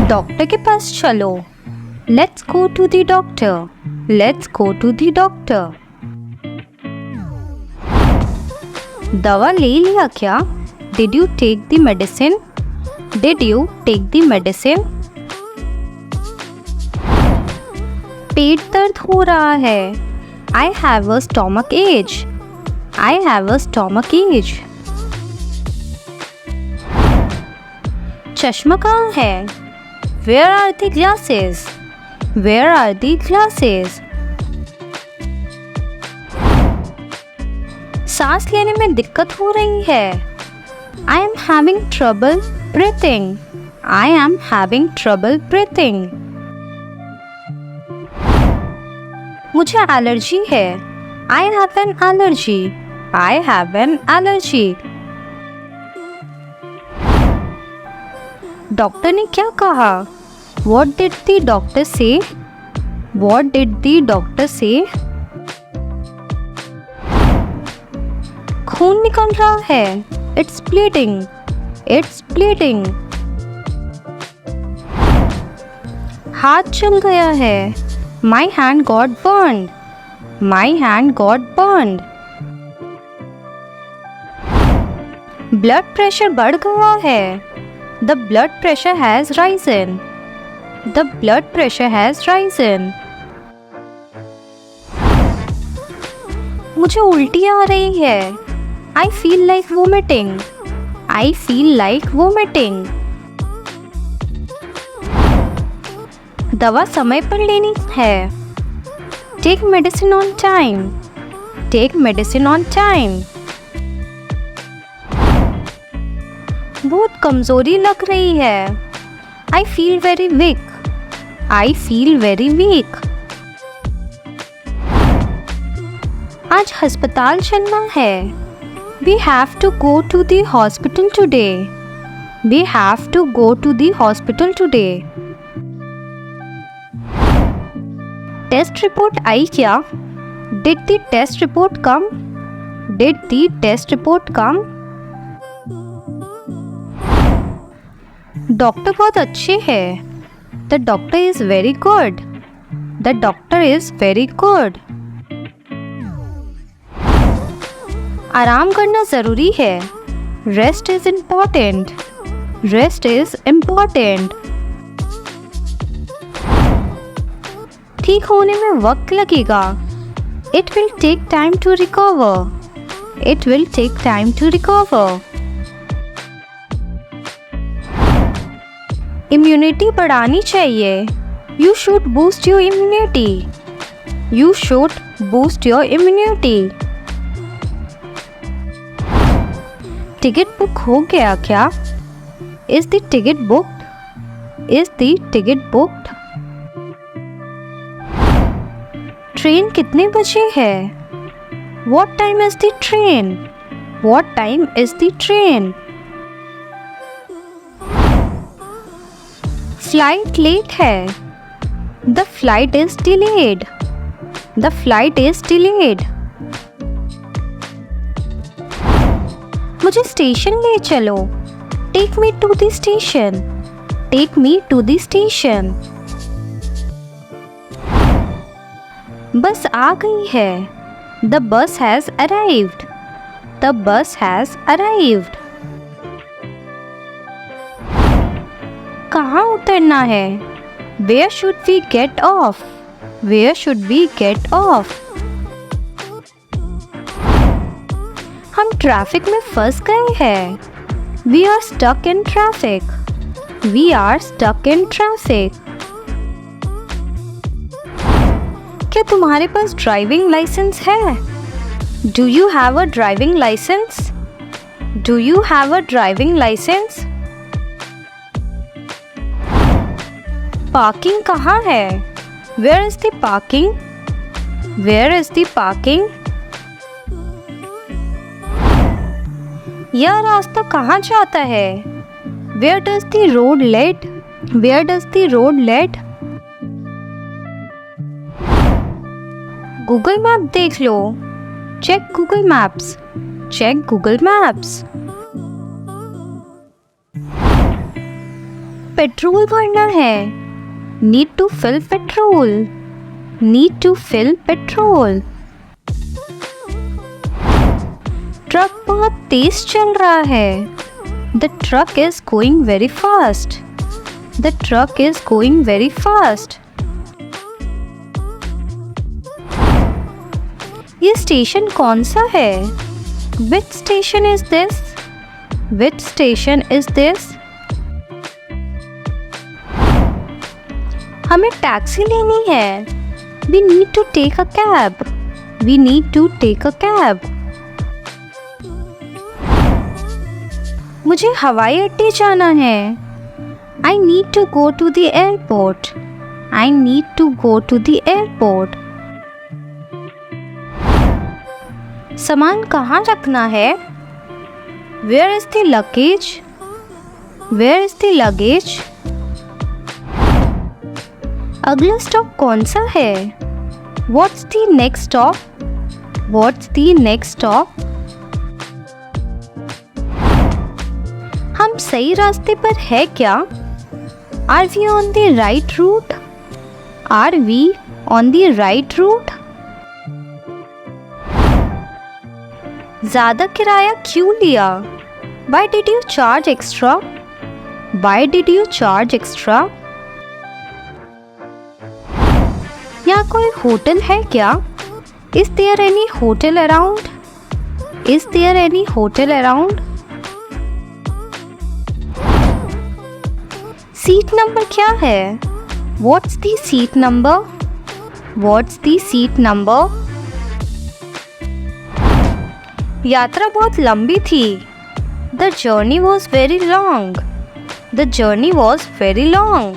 Doctor के पास चलो। Let's go to the doctor. Let's go to the doctor. दवा ले लिया क्या? Did you take the medicine? Did you take the medicine? पेट दर्द हो रहा है। I have a stomach ache. I have a stomach ache. चश्मा कहाँ है? Where are the glasses? Where are the glasses? सांस लेने में दिक्कत हो रही है। I am having trouble breathing. I am having trouble breathing. मुझे एलर्जी है। I have an allergy. I have an allergy. Doctor ने क्या कहा? What did the doctor say? What did the doctor say? खून निकल रहा है। It's bleeding. It's bleeding. हाथ जल गया है। My hand got burned. My hand got burned. Blood pressure बढ़ गया है। The blood pressure has risen. The blood pressure has risen. मुझे उल्टी आ रही है। I feel like vomiting. I feel like vomiting. दवा समय पर लेनी है। Take medicine on time. Take medicine on time. बहुत कमजोरी लग रही है। I feel very weak. I feel very weak. आज अस्पताल चलना है। We have to go to the hospital today. We have to go to the hospital today. Test report आई क्या? Did the test report come? Did the test report come? Doctor बहुत अच्छे हैं। The doctor is very good. The doctor is very good. आराम करना ज़रूरी है। Rest is important. Rest is important. ठीक होने में वक्त लगेगा। It will take time to recover. It will take time to recover. Immunity बढ़ानी चाहिए। You should boost your immunity. You should boost your immunity. Ticket book हो गया क्या? Is the ticket booked? Is the ticket booked? Train कितने बजे है? What time is the train? What time is the train? Flight late है। The flight is delayed. The flight is delayed. मुझे station ले चलो। Take me to the station. Take me to the station. बस आ गई है। The bus has arrived. The bus has arrived. कहाँ उतरना है? Where should we get off? Where should we get off? हम ट्रैफिक में फंस गए हैं। We are stuck in traffic. We are stuck in traffic. क्या तुम्हारे पास ड्राइविंग लाइसेंस है? Do you have a driving license? Do you have a driving license? Parking कहाँ है? Where is the parking? Where is the parking? यह रास्ता कहाँ जाता है? Where does the road lead? Where does the road lead? Google map देख लो। Check Google maps. Check Google maps. Petrol भरना है। Need to fill petrol. Need to fill petrol. Truck बहुत तेज चल रहा है। The truck is going very fast. The truck is going very fast. ये स्टेशन कौन सा है? Which station is this? Which station is this? हमें टैक्सी लेनी है। We need to take a cab. We need to take a cab. मुझे हवाई अड्डे जाना है। I need to go to the airport. I need to go to the airport. सामान कहाँ रखना है? Where is the luggage? Where is the luggage? अगला स्टॉप कौन सा है? What's the next stop? What's the next stop? हम सही रास्ते पर है क्या? Are we on the right route? Are we on the right route? ज़्यादा किराया क्यों लिया? Why did you charge extra? Why did you charge extra? यहाँ कोई होटल है क्या? Is there any hotel around? Is there any hotel around? Seat number क्या है? What's the seat number? What's the seat number? यात्रा बहुत लंबी थी। The journey was very long. The journey was very long.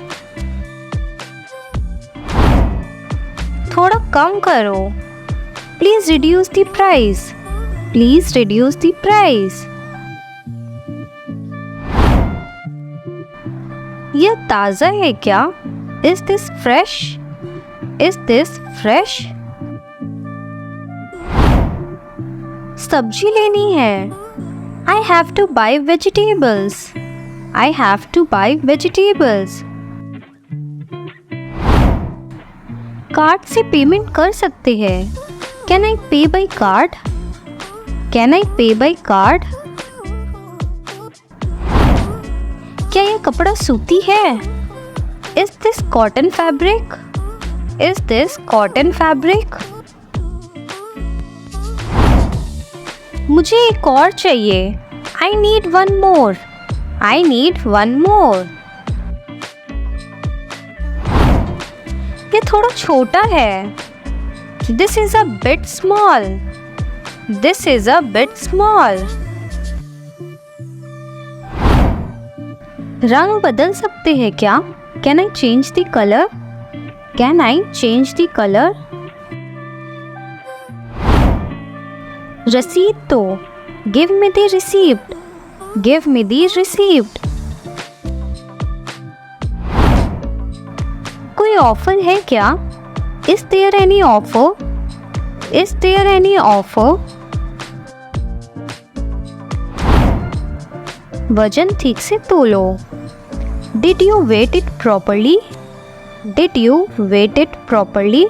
थोड़ा कम करो। Please reduce the price. Please reduce the price. यह ताज़ा है क्या? Is this fresh? Is this fresh? सब्जी लेनी है। I have to buy vegetables. I have to buy vegetables. Card से पेमेंट कर सकते हैं। Can I pay by card? Can I pay by card? क्या यह कपड़ा सूती है? Is this cotton fabric? Is this cotton fabric? मुझे एक और चाहिए। I need one more. I need one more. ये थोड़ा छोटा है। This is a bit small. This is a bit small. रंग बदल सकते हैं क्या? Can I change the color? Can I change the color? रसीद तो। Give me the receipt. Give me the receipt. कोई ऑफर है क्या? Is there any offer? Is there any offer? वजन ठीक से तोलो। Did you weight it properly? Did you weight it properly?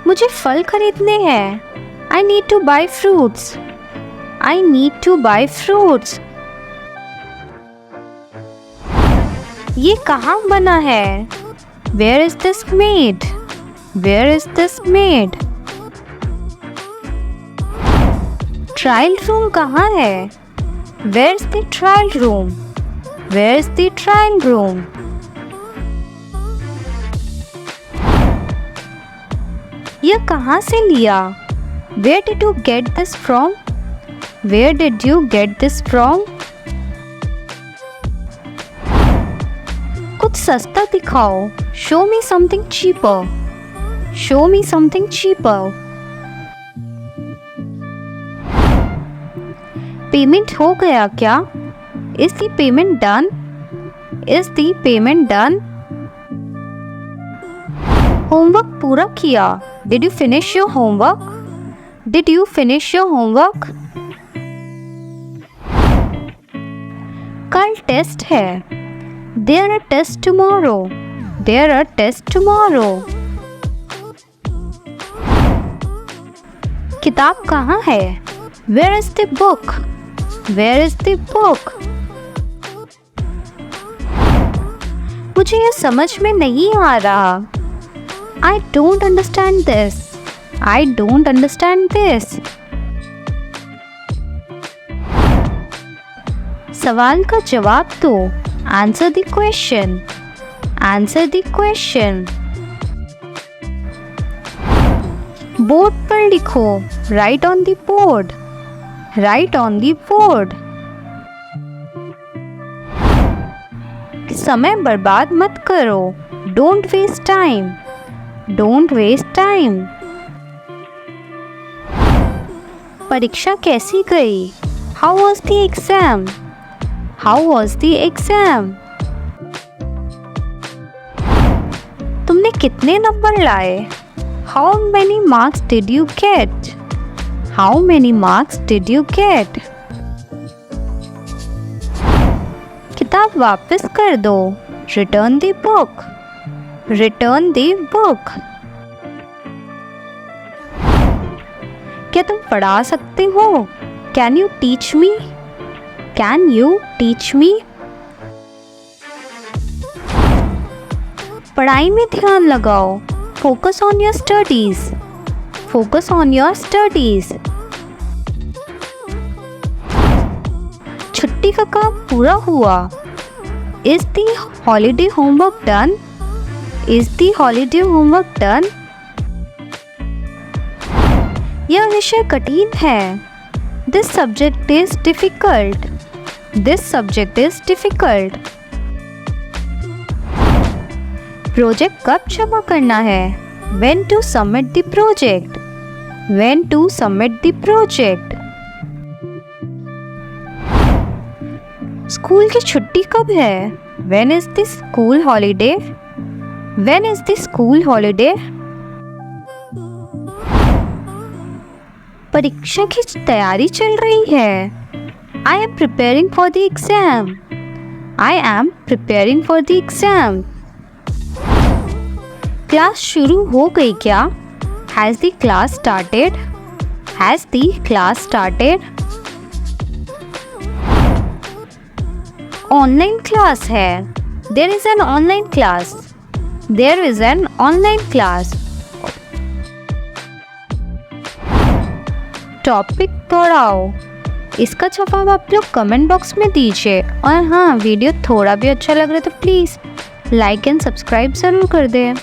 मुझे फल खरीदने हैं। I need to buy fruits. I need to buy fruits. ये कहाँ बना है? Where is this made? Where is this made? Trial room कहाँ है? Where's the trial room? Where's the trial room? यह कहाँ से लिया? Where did you get this from? Where did you get this from? कुछ सस्ता दिखाओ। Show me something cheaper. Show me something cheaper. Payment हो गया क्या? Is the payment done? Is the payment done? Homework पूरा किया। Did you finish your homework? Did you finish your homework? कल test है। There are tests tomorrow. There are tests tomorrow. किताब कहाँ है? Where is the book? Where is the book? मुझे यह समझ में नहीं आ रहा। I don't understand this. I don't understand this. सवाल का जवाब दो। Answer the question. Answer the question. Board पर लिखो। Write on the board. Write on the board. समय बर्बाद मत करो। Don't waste time. Don't waste time. परीक्षा कैसी गई? How was the exam? How was the exam? तुमने कितने नंबर लाए? How many marks did you get? How many marks did you get? किताब वापस कर दो। Return the book. Return the book. क्या तुम पढ़ा सकते हो? Can you teach me? Can you teach me? पढ़ाई में ध्यान लगाओ। Focus on your studies. Focus on your studies. छुट्टी का काम पूरा हुआ। Is the holiday homework done? Is the holiday homework done? यह विषय कठिन है। This subject is difficult. This subject is difficult. Project कब जमा करना है? When to submit the project? When to submit the project? School की छुट्टी कब है? When is the school holiday? When is the school holiday? परीक्षा की तैयारी चल रही है। I am preparing for the exam. I am preparing for the exam. Class शुरू हो गई क्या? Has the class started? Has the class started? Online class है। There is an online class. There is an online class. Topic पढ़ाओ। इसका जवाब आप लोग कमेंट बॉक्स में दीजिए। और हाँ, वीडियो थोड़ा भी अच्छा लग रहा है तो प्लीज़ लाइक एंड सब्सक्राइब ज़रूर कर दें।